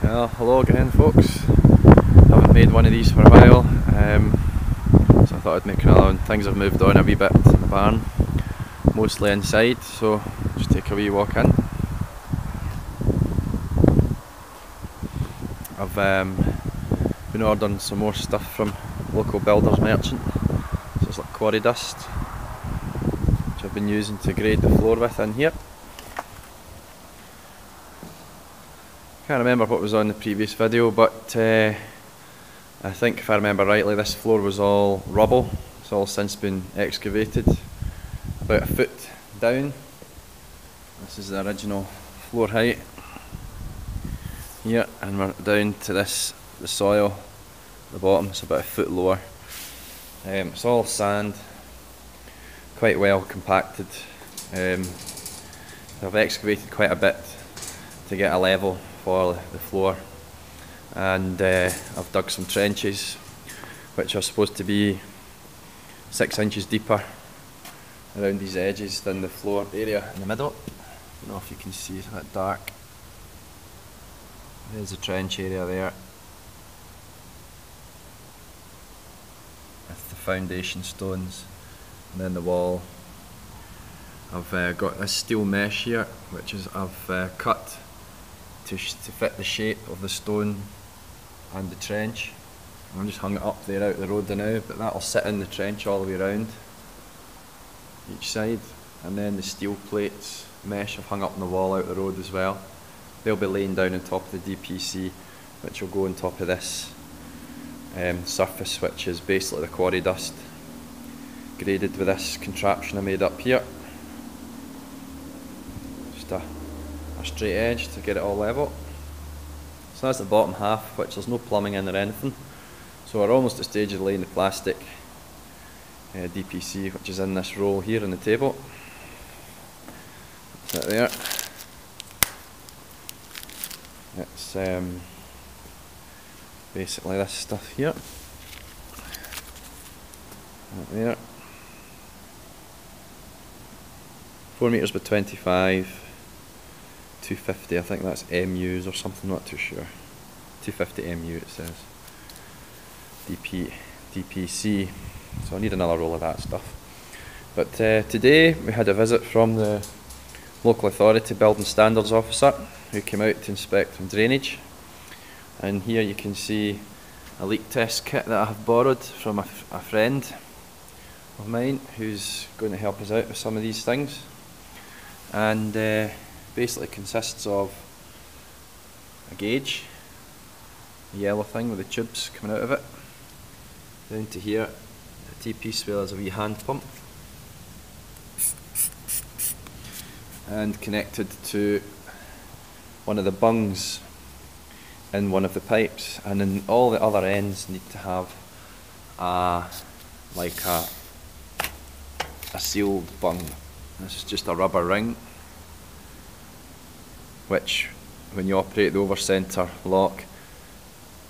Well, hello again folks. Haven't made one of these for a while, so I thought I'd make another one. Things have moved on a wee bit in the barn, mostly inside, so just take a wee walk in. I've been ordering some more stuff from local builders merchant, so it's like quarry dust, which I've been using to grade the floor with in here. Can't remember what was on the previous video, but I think if I remember rightly this floor was all rubble. It's all since been excavated, about a foot down. This is the original floor height here, and we're down to this, the soil at the bottom. It's about a foot lower. It's all sand, quite well compacted. I've excavated quite a bit to get a level for the floor, and I've dug some trenches which are supposed to be 6 inches deeper around these edges than the floor area in the middle. I don't know if you can see, it's a bit dark. There's the trench area there with the foundation stones, and then the wall. I've got this steel mesh here which is I've cut to fit the shape of the stone and the trench. I've just hung it up there out the road now, but that'll sit in the trench all the way around each side, and then the steel plates mesh I've hung up on the wall out the road as well. They'll be laying down on top of the DPC, which will go on top of this surface, which is basically the quarry dust graded with this contraption I made up here. Just a straight edge to get it all level. So that's the bottom half, which there's no plumbing in or anything. So we're almost at the stage of laying the plastic DPC, which is in this roll here on the table. That's it there. It's basically this stuff here. Right there. 4 metres by 25. 250, I think that's MUs or something, not too sure. 250 MU it says. DPC, so I need another roll of that stuff. But today we had a visit from the local authority building standards officer, who came out to inspect some drainage. And here you can see a leak test kit that I have borrowed from a friend of mine who's going to help us out with some of these things. And basically consists of a gauge, a yellow thing with the tubes coming out of it, down to here, a T-piece where there's a wee hand pump, and connected to one of the bungs in one of the pipes, and then all the other ends need to have like a sealed bung. This is just a rubber ring, which when you operate the over centre lock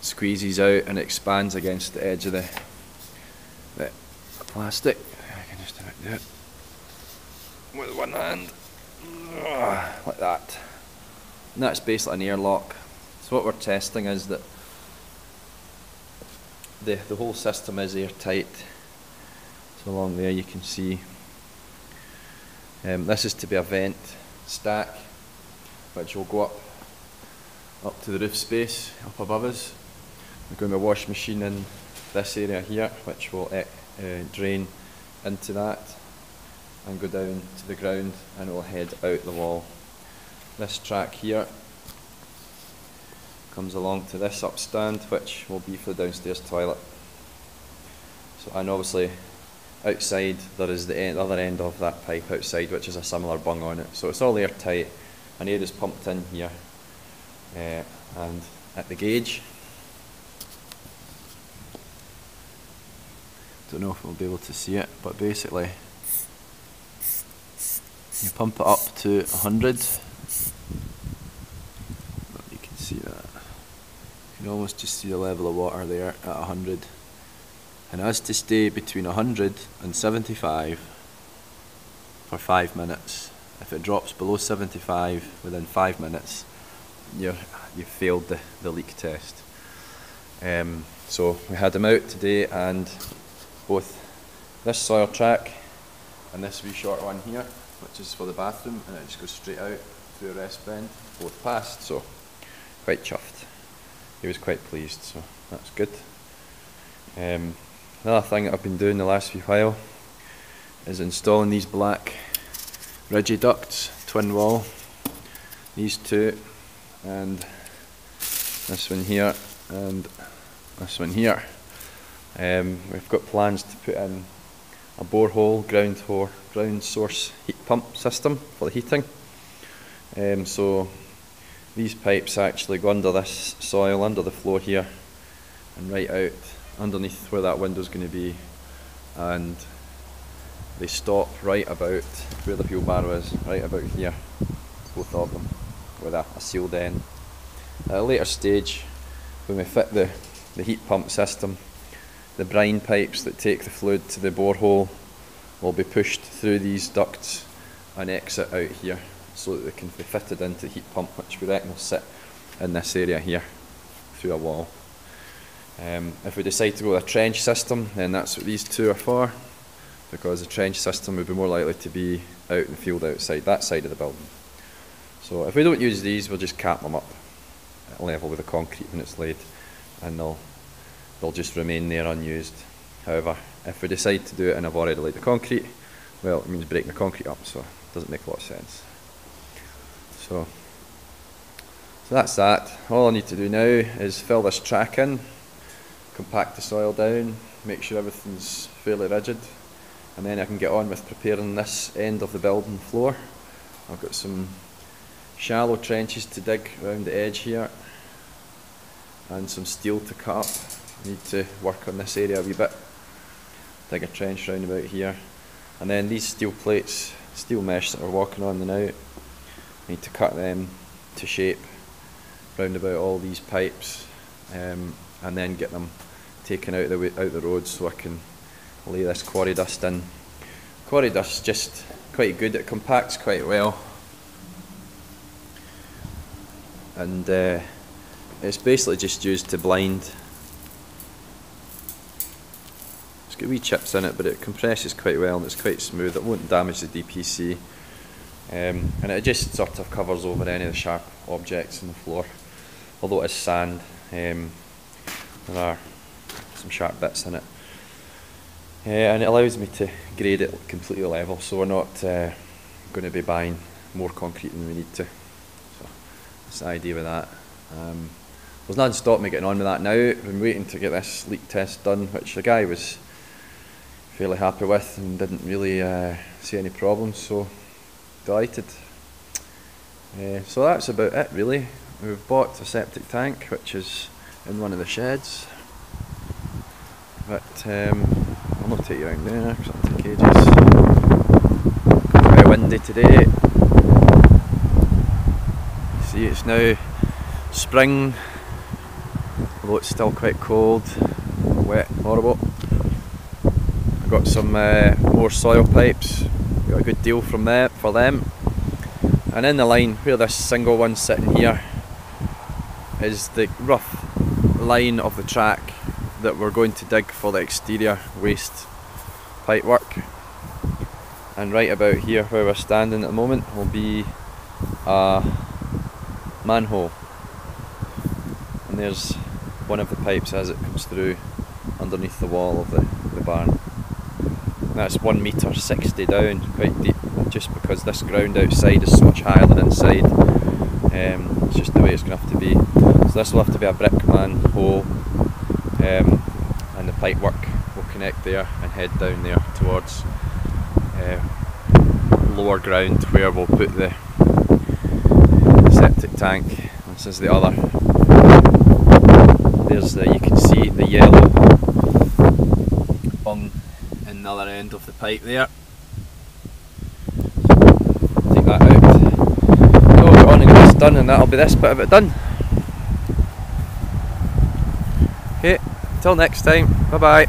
squeezes out and expands against the edge of the plastic. I can just do it with one hand, like that. And that's basically an airlock. So what we're testing is that the whole system is airtight. So along there you can see this is to be a vent stack, which will go up to the roof space up above us. We're going to have a wash machine in this area here, which will drain into that and go down to the ground, and it will head out the wall. This track here comes along to this upstand, which will be for the downstairs toilet. So, and obviously outside there is the other end of that pipe outside, which is a similar bung on it. So it's all airtight, and air is pumped in here, and at the gauge, don't know if we'll be able to see it, but basically you pump it up to 100. You can see that. You can almost just see the level of water there at 100, and it has to stay between 100 and 75 for 5 minutes. If it drops below 75 within 5 minutes, you failed the leak test. So we had them out today, and both this soil track and this wee short one here, which is for the bathroom, and it just goes straight out through a rest bend, both passed, so quite chuffed. He was quite pleased, so that's good. Another thing that I've been doing the last few while is installing these black rigid ducts, twin wall, these two, and this one here, and this one here. We've got plans to put in a borehole ground source heat pump system for the heating. So these pipes actually go under this soil, under the floor here, and right out underneath where that window's going to be, and they stop right about where the wheelbarrow is, right about here, both of them, with a sealed end. At a later stage, when we fit the heat pump system, the brine pipes that take the fluid to the borehole will be pushed through these ducts and exit out here, so that they can be fitted into the heat pump, which we reckon will sit in this area here, through a wall. If we decide to go with a trench system, then that's what these two are for, because the trench system would be more likely to be out in the field outside that side of the building. So if we don't use these, we'll just cap them up at level with the concrete when it's laid, and they'll just remain there unused. However, if we decide to do it and I've already laid the concrete, well, it means breaking the concrete up, so it doesn't make a lot of sense. So that's that. All I need to do now is fill this track in, compact the soil down, make sure everything's fairly rigid, and then I can get on with preparing this end of the building floor. I've got some shallow trenches to dig around the edge here, and some steel to cut up. I need to work on this area a wee bit, dig a trench round about here, and then these steel plates, steel mesh that we're walking on now, I need to cut them to shape round about all these pipes, and then get them taken out the road so I can lay this quarry dust in. Quarry dust is just quite good, it compacts quite well, and it's basically just used to blind. It's got wee chips in it, but it compresses quite well and it's quite smooth. It won't damage the DPC, and it just sort of covers over any of the sharp objects on the floor. Although it is sand, there are some sharp bits in it, and it allows me to grade it completely level, so we're not going to be buying more concrete than we need to. So that's the idea with that. There's nothing to stop me getting on with that now. I've been waiting to get this leak test done, which the guy was fairly happy with and didn't really see any problems, so delighted. So that's about it really. We've bought a septic tank which is in one of the sheds, but I'll not take you around there because it'll take ages. It's very windy today. You see, it's now spring, although it's still quite cold, wet, horrible. I got some more soil pipes, got a good deal from them for them, and in the line where this single one's sitting here is the rough line of the track that we're going to dig for the exterior waste pipe work. And right about here where we're standing at the moment will be a manhole, and there's one of the pipes as it comes through underneath the wall of the barn. That's 1.60 metre down, quite deep, just because this ground outside is so much higher than inside. It's just the way it's going to have to be. So this will have to be a brick manhole, and the pipe work will connect there and head down there towards lower ground where we'll put the septic tank. This is the other. There's you can see the yellow bung in the other end of the pipe there. Take that out. So we're on to get this done, and that'll be this bit of it done. Okay, till next time, bye bye.